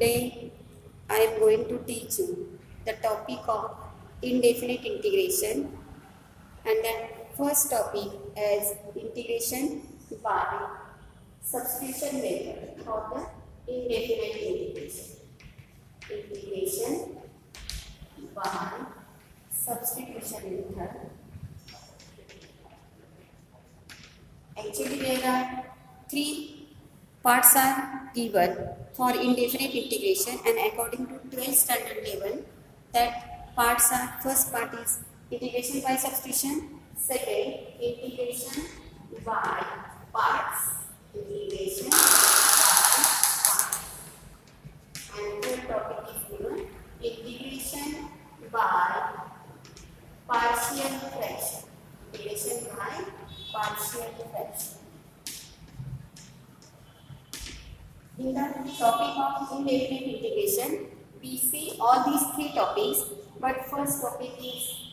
Today I am going to teach you the topic of indefinite integration, and the first topic is integration by substitution method for the indefinite integration. Integration by substitution method. Actually, there are three parts are given for indefinite integration, and according to 12th standard level, that parts are, first part is integration by substitution, second integration by parts, integration by parts, and third topic is given integration by partial fraction, integration by partial fraction. In the topic of indefinite integration, we see all these three topics, but first topic is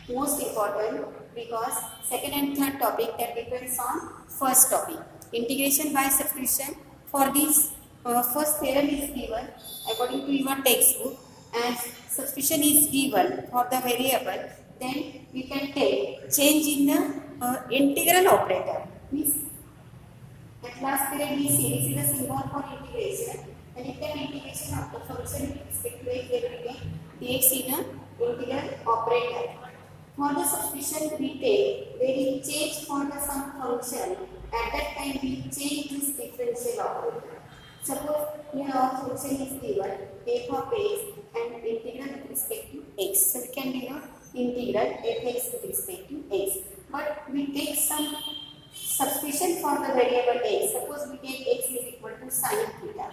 most important because second and third topic that depends on first topic. Integration by substitution, for this first theorem is given according to your textbook, and substitution is given for the variable, then we can take change in the integral operator. Means at last period we see this is a symbol for integration, and if the integration of the function with respect to x, then we take dx in a integral operator. For the substitution we take, there is change for the some function, at that time we change this differential operator. Suppose here our function is given f of x and integral with respect to x, so we can denote integral fx with respect to x, but we take some substitution for the variable x. Suppose we take x is equal to sin theta.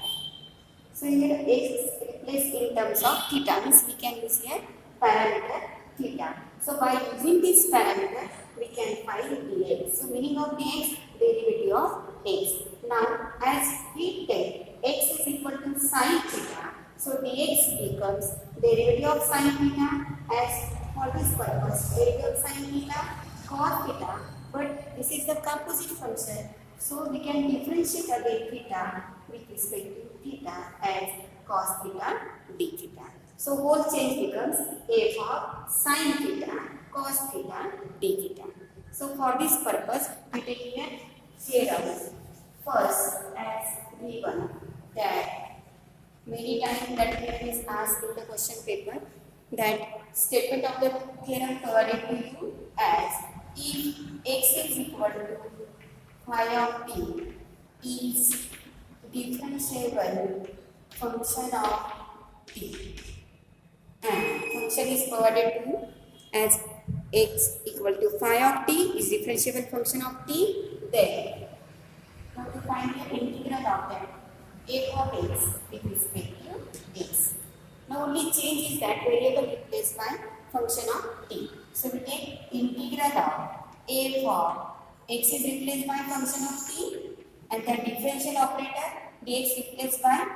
So here x is replaced in terms of theta, means we can use here parameter theta. So by using this parameter we can find dx. So meaning of dx, derivative of x. Now as we take x is equal to sin theta, so dx becomes derivative of sin theta. As for this purpose, derivative of sin theta cos theta, but this is the composite function, so we can differentiate again theta with respect to theta as cos theta d theta. So whole change becomes f of sin theta cos theta d theta. So for this purpose we take here theorems. First, as given that many times that theorem is asked in the question paper, that statement of the theorem provided to you as if x is equal to phi of t is differentiable function of t, and function is provided to you as x equal to phi of t is differentiable function of t, then you have to find the integral of that f of x with respect to x. Now only change is that variable replaced by function of t. So we take integral of f of x is replaced by function of t, and the differential operator dx replaced by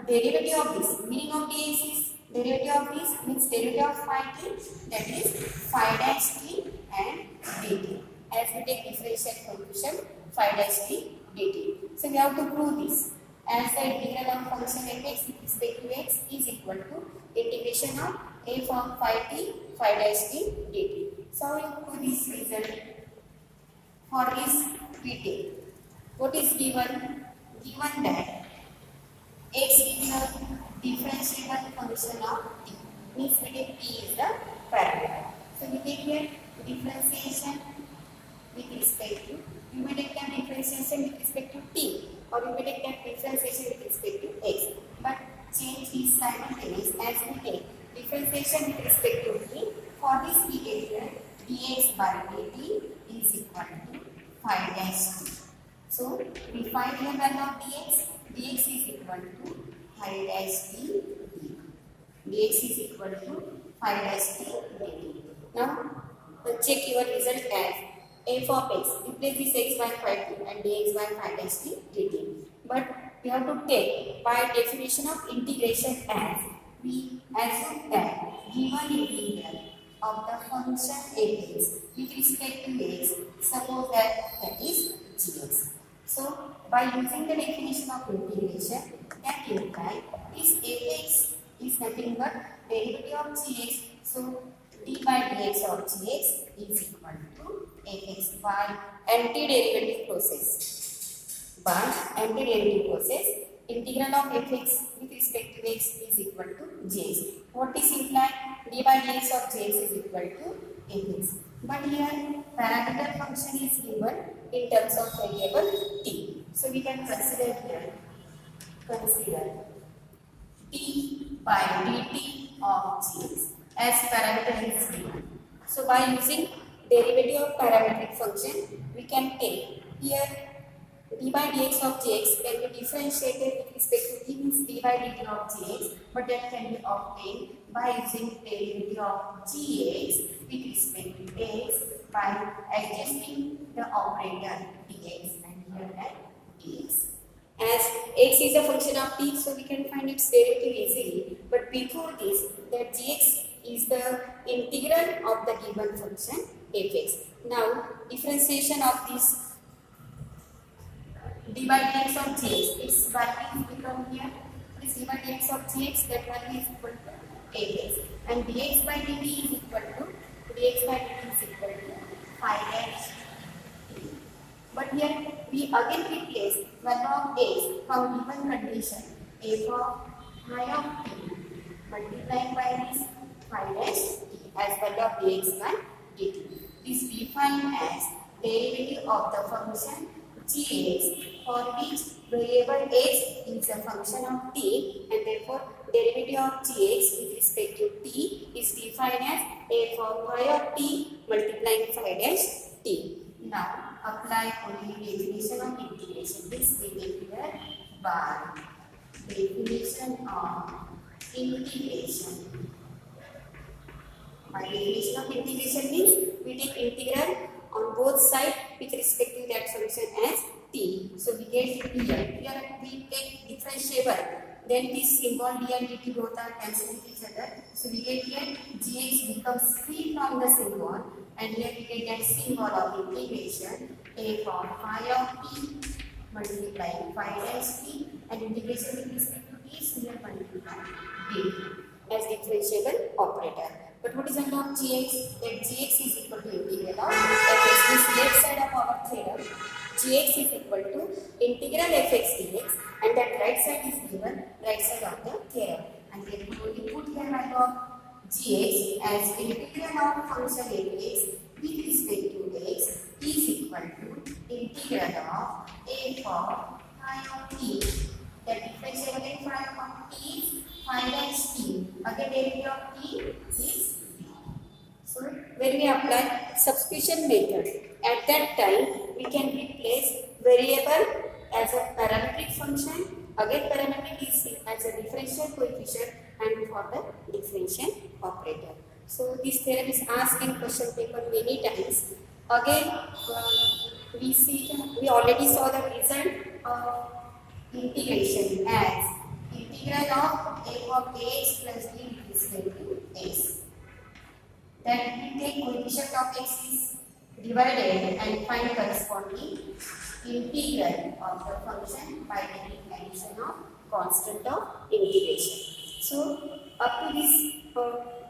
derivative of this. Meaning of dx is derivative of this, means derivative of phi t, that is phi dash t and dt. As we take differential function phi dash t dt. So we have to prove this, as the integral of function f(x) with respect to x is equal to integration of f of phi t phi dash t dt. So we prove this result. For this we take what is given? Given that x is a differentiable function of t, means we take t is the parameter. So we take here differentiation with respect to, you may take that differentiation with respect to t, or you may take that differentiation with respect to x, but change is simultaneous. As we take differentiation with respect to t, for this we get here dx by dt is equal to phi dash t. So we find here value of dx, dx is equal to phi dash t dt. Dx is equal to phi dash t dt. Now check your result as f of x, replace this x by phi t and dx by phi dash t dt. But we have to take by definition of integration as we assume that given integral of the function f(x) with respect to x, suppose that is gx. So by using the definition of integration, that imply this fx is nothing but derivative of gx. So d by dx of gx is equal to fx by antiderivative process. By antiderivative process, integral of fx with respect to x is equal to gx. What is implied? D by dx of gx is equal to fx. But here parameter function is given in terms of variable t. So we can consider here, d by dt of gx as parameter is given. So by using derivative of parametric function, we can take here d by dx of gx can be differentiated with respect to t means d by dt of gx, but that can be obtained by using derivative of gx with respect to x by adjusting the operator dx and here at dx. As x is a function of t, so we can find its derivative easily. But before this, that gx is the integral of the given function fx. Now, differentiation of this d by dx of gx, its value is become here. This d by dx of gx, that value is equal to fx. And dx by dt is equal to phi dash t. But here we again replace value of x from given condition f of phi of t multiplied by this phi dash t as value of dx by dt. This we find as derivative of the function gx for which variable x is a function of t, and therefore derivative of gx with respect to t is defined as f of phi of t multiplying phi dash t. Now apply only definition of integration. This we take here by definition of integration. By definition of integration means we take integral on both sides with respect to that function as t. So we get here we take differentiable. Then this symbol d and dt both are cancelling each other. So we get here gx becomes free from the symbol, and here we get that symbol of integration f of phi of t multiplying phi dash t, and integration with respect to t is here multiply dt as differentiable operator. But what is under of gx? That gx is equal to integral of fx. This left side of our theorem, gx is equal to integral fx dx, and that right side is given right side of the theorem. And then we only put here value of gx as integral of function fx with respect to x is equal to integral of f of phi of t. The differentiable in phi of t is phi dash t. Again derivative of t is t. So when we apply substitution method, at that time we can replace variable as a parametric function. Again parametric is as a differential coefficient and for the differential operator. So this theorem is asked in question paper many times. Again we already saw the result of integration as integral of f of ax plus b with respect to x. Then we take coefficient of x is divided and find corresponding integral of the function by taking addition of constant of integration. So up to this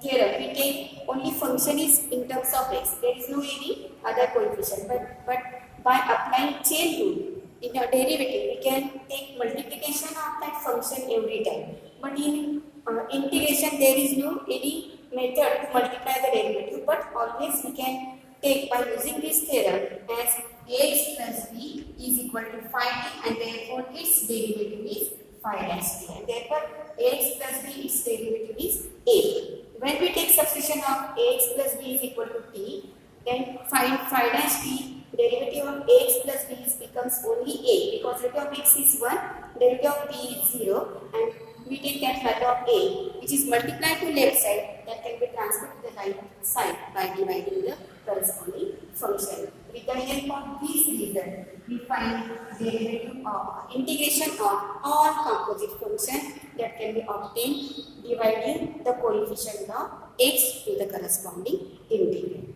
theorem we take only function is in terms of x. There is no any other coefficient. But by applying chain rule in a derivative, we can take multiplication of that function every time. But in integration, there is no any method to multiply the derivative, but always we can take by using this theorem as ax plus b is equal to phi t, and therefore its derivative is phi dash t, and therefore ax plus b its derivative is a. When we take substitution of ax plus b is equal to t, then find phi dash t, derivative of ax plus b becomes only a, because derivative of x is 1, derivative of b is 0, and we take that value of a, which is multiplied to left side, that can be transferred to the right side by dividing the corresponding function. With the help of this result, we find derivative of integration of all composite functions that can be obtained dividing the coefficient of x to the corresponding integral.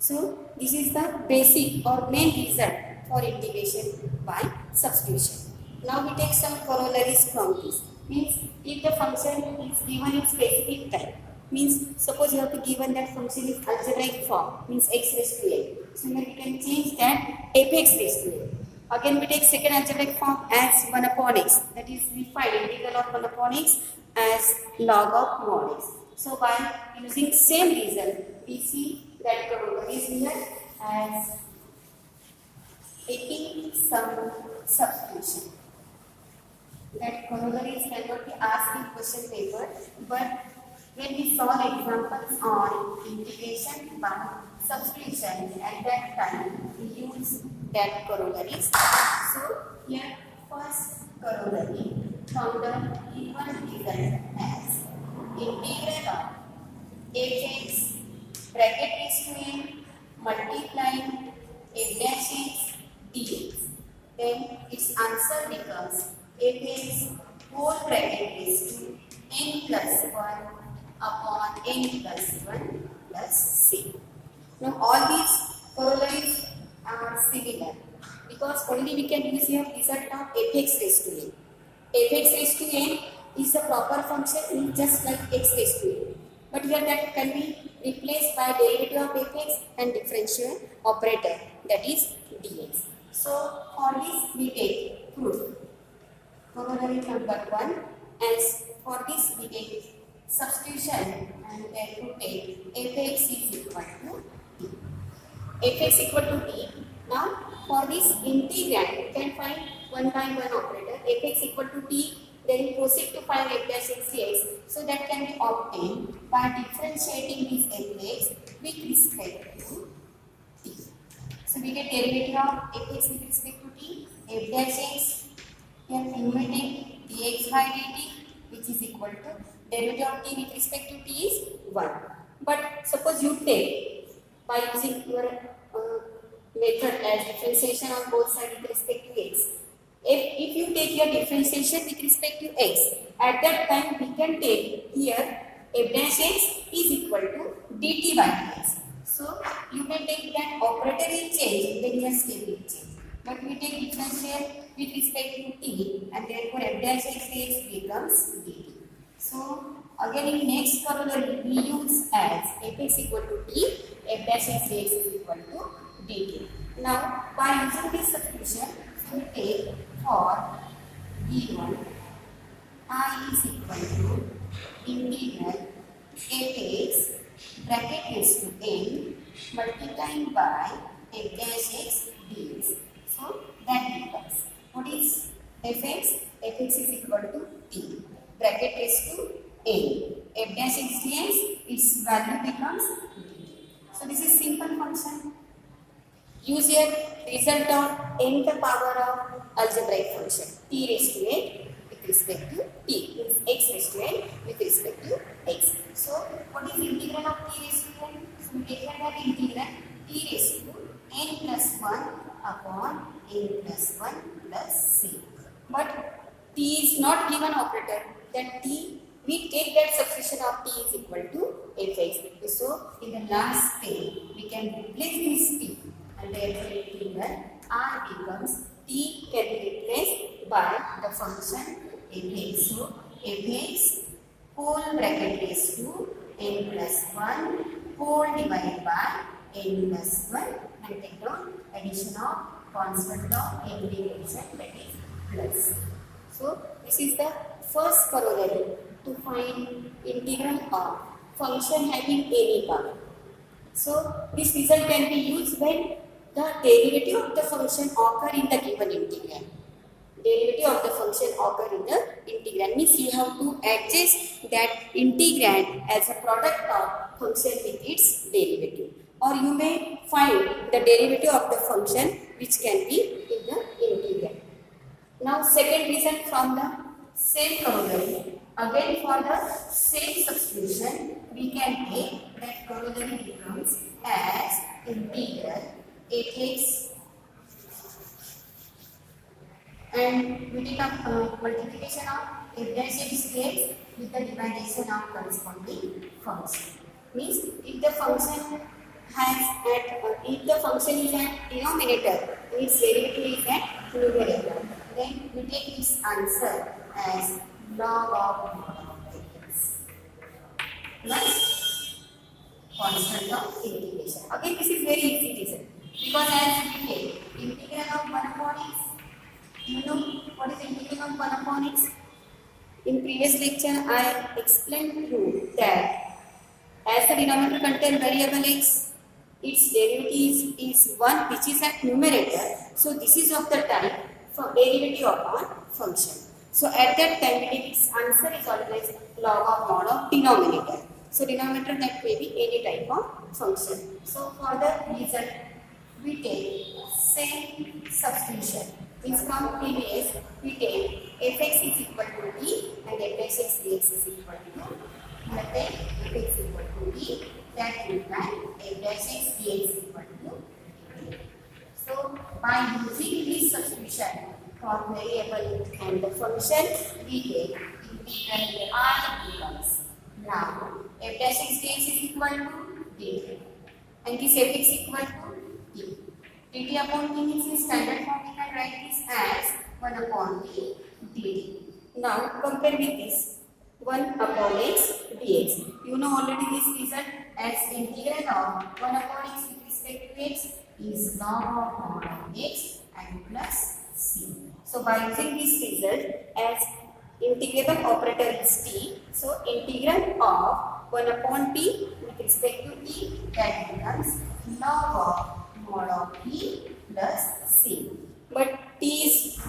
So this is the basic or main result for integration by substitution. Now we take some corollaries from this. Means if the function is given in specific type, means suppose you have to given that function is algebraic form, means x raised to a. So now we can change that fx raised to a. Again we take second algebraic form as 1 upon x. That is we find integral of 1 upon x as log of mod x. So by using same result, we see that corollary is here as taking some substitution. That corollaries cannot be asked in question paper, but when we solve examples on integration by substitution, at that time we use that corollaries. So here first corollary from the given result as integral of fx bracket raised to n multiplying f dash x dx. Then its answer becomes fx whole bracket raised to n plus 1 upon n plus 1 plus c. Now all these corollaries are similar because only we can use here result of fx raised to n. Fx raised to n is a proper function just like x raised to n. But here that can be replaced by derivative of fx and differential operator, that is dx. So for this we take proof. Corollary number 1, as for this we take substitution and therefore take fx is equal to t. Fx equal to t. Now for this integrand we can find 1 by 1 operator fx equal to t. Then we proceed to find f dash x dx. So that can be obtained by differentiating this fx with respect to t. So we get derivative of fx with respect to t, f dash x. Here we take dx by dt, which is equal to derivative of t with respect to t is 1. But suppose you take by using your method as differentiation on both sides with respect to x. If you take your differentiation with respect to x, at that time we can take here f dash x is equal to dt by dx. So you may take that operator will change, then your step will change. But we take differential with respect to t and therefore f dash x dx becomes dt. So again in next corollary we use as fx equal to t, f dash x dx is equal to dt. Now by using this substitution, we take for given I is equal to integral fx bracket raised to n multiplying by f dash x dx. So that becomes, what is fx? Fx is equal to t bracket raised to n. F dash x dx, its value becomes dt. So this is simple function. Use your result of nth power of algebraic function t raised to n with respect to t, means x raised to n with respect to x. So what is integral of t raised to n? So we take that integral t raised to n plus 1 upon n plus 1 plus c. But t is not given operator, then t we take that substitution of t is equal to fx. So in the last step we can replace this t and therefore integral r becomes t can be replaced by the function fx. So fx whole bracket raised to n plus 1 whole divided by n plus 1 and take down addition of constant of integration, that is plus. So this is the first corollary to find integral of function having any power. So this result can be used when the derivative of the function occur in the given integral. Derivative of the function occur in the integral means you have to adjust that integrand as a product of function with its derivative, or you may find the derivative of the function which can be in the integral. Now second reason from the same corollary, again for the same substitution we can take that corollary becomes as integral fx and we take up multiplication of f dash x dx with the division of corresponding function. Means if the function has if the function is at denominator, its derivative is at numerator, then we take its answer as log of mod of x plus constant of integration. Again, this is very easy reason because as we take integral of 1 upon x, you know what is integral of 1 upon x? In previous lecture, I explained to you that as the denominator contains variable x, its derivative is 1 which is at numerator. So this is of the type for derivative upon function. So at that time, its answer is always log of mod of denominator. So denominator that may be any type of function. So for the result, we take same substitution. Means from previous, we take fx is equal to b and f x dx is equal to let fx equal to b. That implies f x dx equal to b. So by using this substitution for variable and the function, we take integral r becomes now f dash x dx is equal to dt and this f x equal to t. dt upon t means in standard form we can write this as 1 upon t dt. Now compare with this 1 upon x dx. You know already this result as integral of 1 upon x with respect to x is log of mod of x and plus c. So by using this result as integrable operator is t, so integral of 1 upon t with respect to t, that becomes log of mod of t plus c. But t is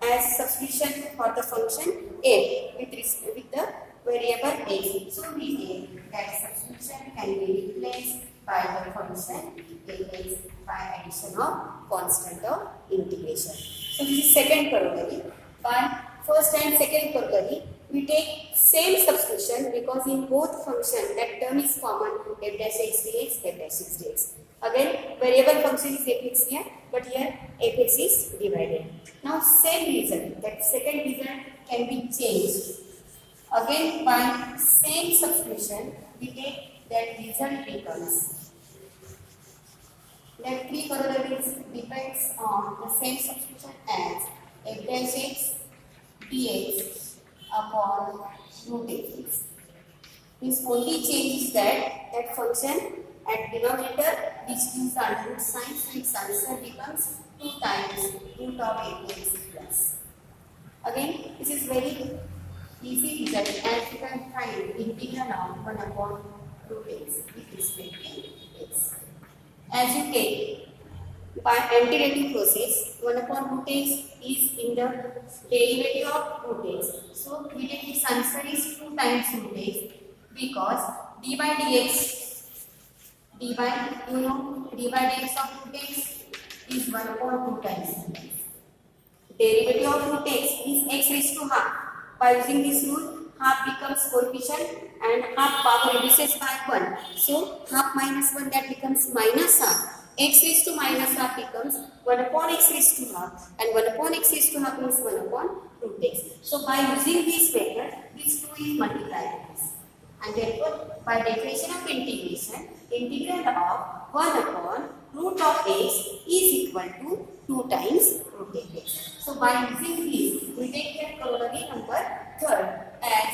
as substitution for the function f with the variable x. So we take that substitution can be replaced by the function f by addition of constant of integration. So this is second corollary. By first and second corollary, we take same substitution because in both functions that term is common f dash x dx, f dash x dx. Again, variable function is fx here, but here fx is divided. Now same result, that second result can be changed. Again by same substitution, we take that result becomes that three corollaries depends on the same substitution as f dash x dx upon root x. Means only change is that function at denominator which gives the under root sign, so its answer becomes 2 times root of x plus. Again, this is very easy result as you can find integral of 1 upon root x with respect to x. As you take by antiderivative process, 1 upon root x is in the derivative of root x. So we take its answer is 2 times root x because d by dx d by dx of root x is 1 upon 2 times root x. Derivative of root x is x raised to half. By using this rule, half becomes coefficient and half power reduces by 1. So half minus 1 that becomes minus half. X raised to minus half becomes 1 upon x raised to half and 1 upon x raised to half means 1 upon root x. So by using this method, this 2 is multiplied with this. And therefore, by definition of integration, integral of 1 upon root of x is equal to 2 times root of x. So by using this, we take that corollary number third as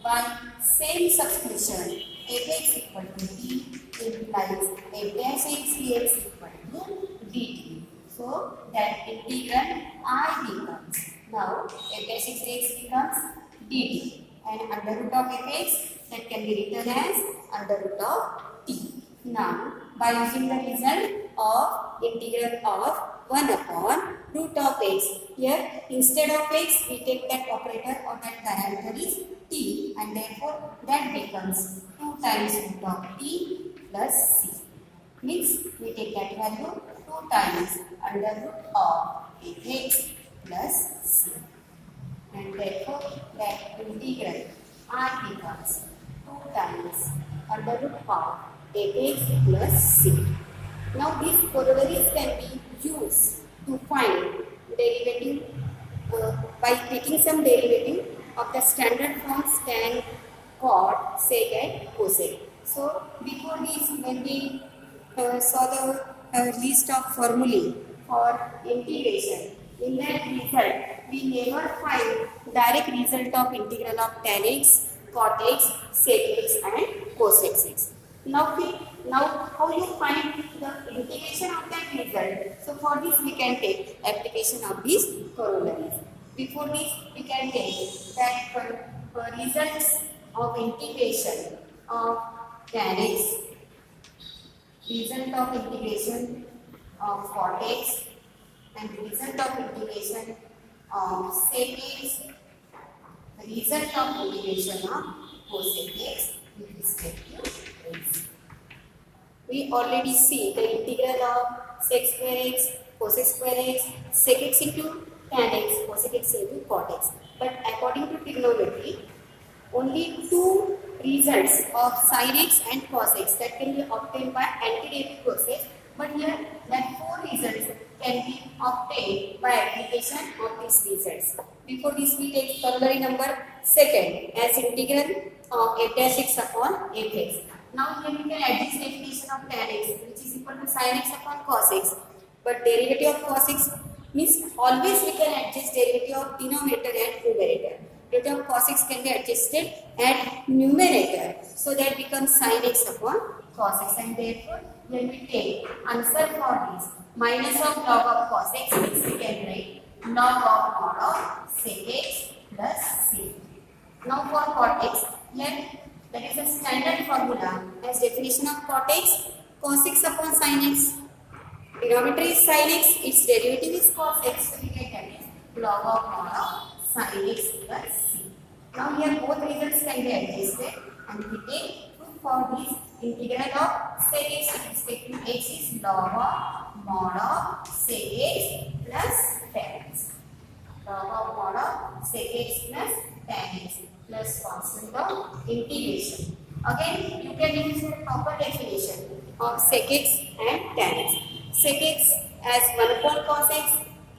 by same substitution fx equal to t implies f dash x dx equal to dt. So that integral I becomes now f dash x dx becomes dt and under root of fx that can be written as under root of t. Now by using the result of integral of 1 upon root of x, here instead of x we take that operator or that parameter is t and therefore that becomes 2 times root of t plus c. Means we take that value 2 times under root of fx plus c and therefore that integral I becomes 2 times under root of fx plus c. Now these corollaries can be used to find derivative by taking some derivative of the standard forms tan, cot, sec and cosec. So before this, when we saw the list of formulae for integration, In that result, we never find direct result of integral of tan x, cot x, sec x and cos x. Now how you find the integration of that result? So for this we can take application of these corollaries. Before this we can take that for results of integration of tan x, result of integration of cot x and result of integration of sec x, result of integration of cosec x with respect to x. We already see the integral of sec square x, cosec square x, sec x into tan x, cosec x into cot x. But according to trigonometry, only two results of sin x and cos x that can be obtained by antiderivative process, but here that four results can be obtained by application of these results. Before this we take corollary number second as integral of f dash x upon fx. Now here we can adjust definition of tan x which is equal to sin x upon cos x, but derivative of cos x means always we can adjust derivative of denominator and numerator. Derivative of cos x can be adjusted at numerator, so that becomes sin x upon cos x, and therefore when we take answer for this minus of log of cos x means we can write log of mod of sec x plus c. Now for cot x, here that is a standard formula as definition of cot x, cos x upon sin x. Denominator is sin x, its derivative is cos x, so we get that is log of mod of sin x plus c. Now here both results can be adjusted and we take proof for this integral of sec x with respect to x is log of mod of sec x plus tan x. Log of mod of sec x plus tan x plus constant of integration. Again you can use the proper definition of sec x and tan x. Sec x as 1 upon cos x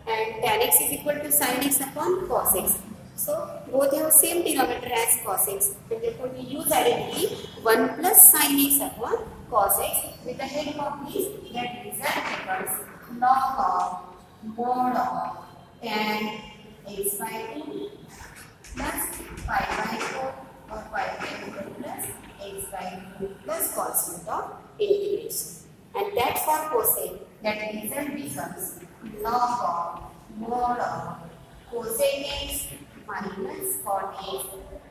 and tan x is equal to sin x upon cos x. So both have same denominator as cos x, and therefore we use identity 1 plus sin x upon cos x. With the help of this, that result becomes log of mod of tan x by 2 plus pi by 4 or pi by 4 plus x by 2 plus constant of integration. And that for cosec, that result becomes log of mod of cosec x minus cot x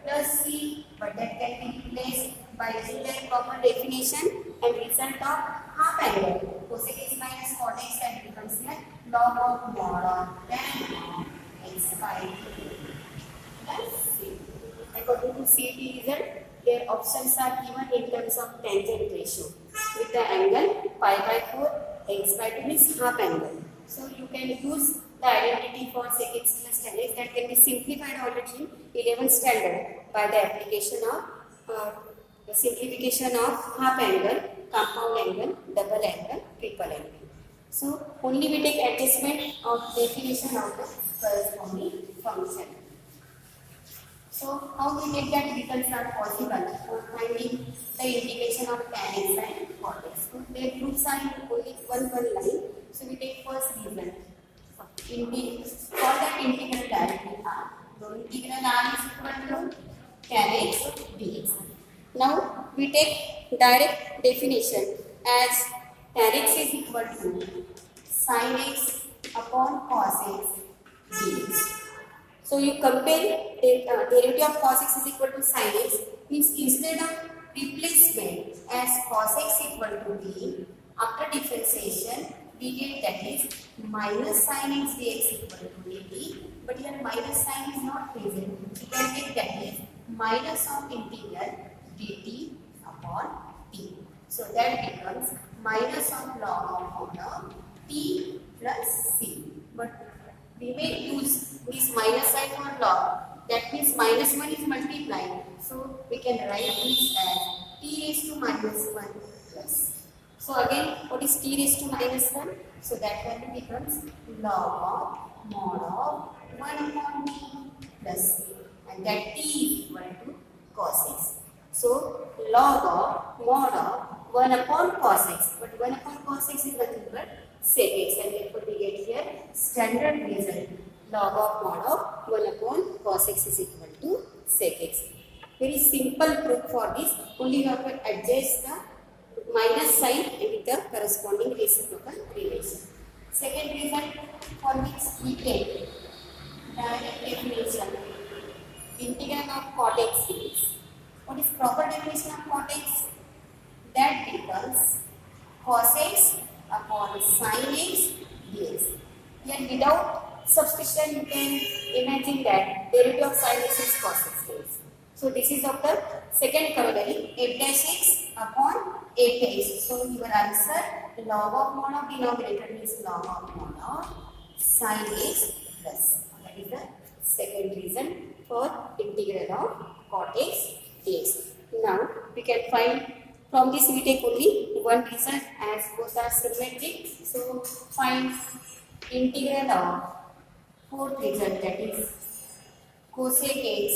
plus c, but that can be replaced by using that proper definition and result of half angle. Cosec x minus cot x, that becomes here log of mod of tan x by 2 plus c. According to CET result, their options are given in terms of tangent ratio with the angle pi by 4, x by 2 is half angle. So you can use the identity for sec x plus tan x that can be simplified already in 11th standard by the application of the simplification of half angle, compound angle, double angle, triple angle. So only we take adjustment of definition of the corresponding function. So how we get that results are possible for finding the integration of tan x and cot x. So their groups are in only one line. So we take first result. For that integral directly r. So integral r is equal to tan x dx. Now we take direct definition as tan x is equal to sin x upon cos x dx. So you compare derivative of cos x is equal to sin x, means instead of replacement as cos x equal to b, after differentiation we get that is minus sin x dx equal to dt, but here minus sign is not present. We can get that is minus of integral dt upon t. So that becomes minus of log of t plus c. But we may use this minus sign for log. That means minus 1 is multiplied. So we can write this as t raised to minus 1 plus. So again, what is t raised to minus 1? So that value becomes log of mod of 1 upon t plus c. And that t is equal to cos x. So log of mod of 1 upon cos x. But 1 upon cos x is nothing but sec x, and therefore we get here standard result log of mod of 1 upon cos x is equal to sec x. Very simple proof for this. Only you have to adjust the minus sign with the corresponding reciprocal relation. Second reason for which we take direct definition integral of cot x is. What is proper definition of cot x? That becomes cos x upon sin x dx. Here without substitution you can imagine that derivative of sin x is cos x dx. So this is of the second corollary f dash x upon f x. So your answer log of mod of denominator means log of mod of sin x plus. That is the second reason for integral of cot x dx. Now we can find from this we take only one result as both are symmetric. So find integral of fourth result, that is cosec x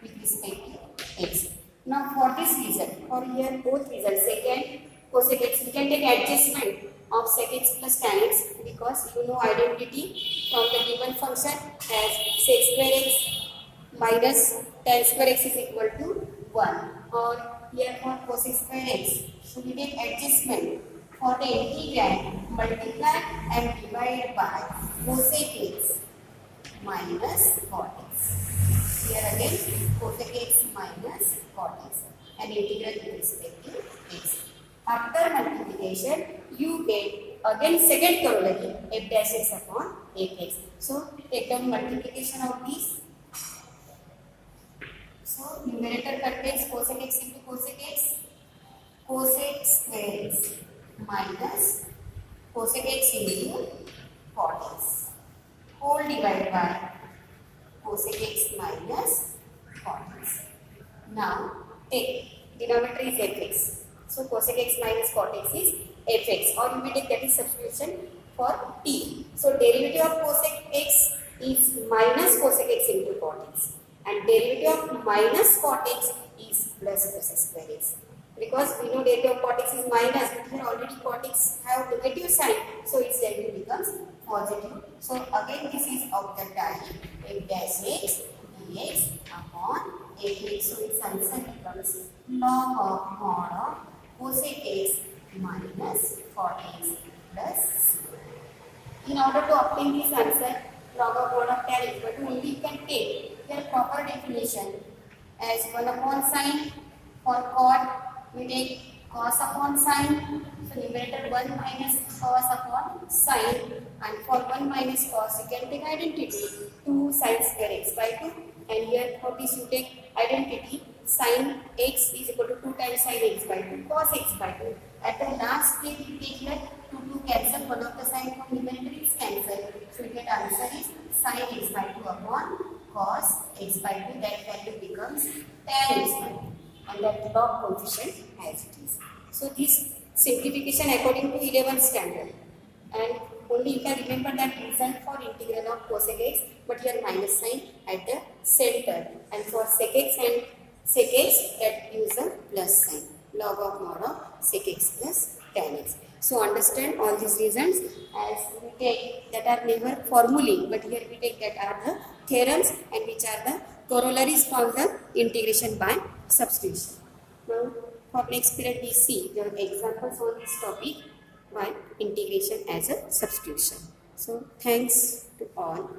with respect to x. Now for this result, for here both results, second cosec x, we can take adjustment of sec x plus tan x because you know identity from the given function as sec square x minus tan square x is equal to 1, or here for cosec square x. So we take adjustment for the integral, multiply and divide by cosec x minus cot x. Here again cosec x minus cot x and integral with respect to x. After multiplication you get again second corollary f dash x upon f x. So take down multiplication of these. So numerator contains cosec x into cosec x, cosec square x minus cosec x into cot x, whole divided by cosec x minus cot x. Now take denominator is fx. So cosec x minus cot x is fx, or you may take that is substitution for t. So derivative of cosec x is minus cosec x into cot x, and derivative of minus cot x is plus cosec square x. Because we know derivative of cot x is minus, but here already cot x have negative sign, so its derivative becomes positive. So again this is of the type f dash x dx upon fx. So its answer becomes log of mod of cosec x minus cot x plus. In order to obtain this answer, log of mod of tan x, but only you can take their proper definition as 1 upon sin. For cot we take cos upon sin. So numerator 1 minus cos upon sin, and for 1 minus cos you can take identity 2 sin square x by 2, and here for this you take identity sin x is equal to 2 times sin x by 2 cos x by 2. At the last step we take here 2 cancel, one of the sign from numerator is cancel. So we get answer is sin x by 2 upon cos x by 2. That value becomes tan x by 2, and that log coefficient as it is. So this simplification according to 11th standard, and only you can remember that result for integral of cosec x, but here minus sign at the center, and for sec x and sec x that use a plus sign, log of mod of sec x plus tan x. So understand all these reasons as we take that are never formulae, but here we take that are the theorems and which are the corollaries from the integration by substitution. Now for next period we see the examples on this topic by integration as a substitution. So thanks to all.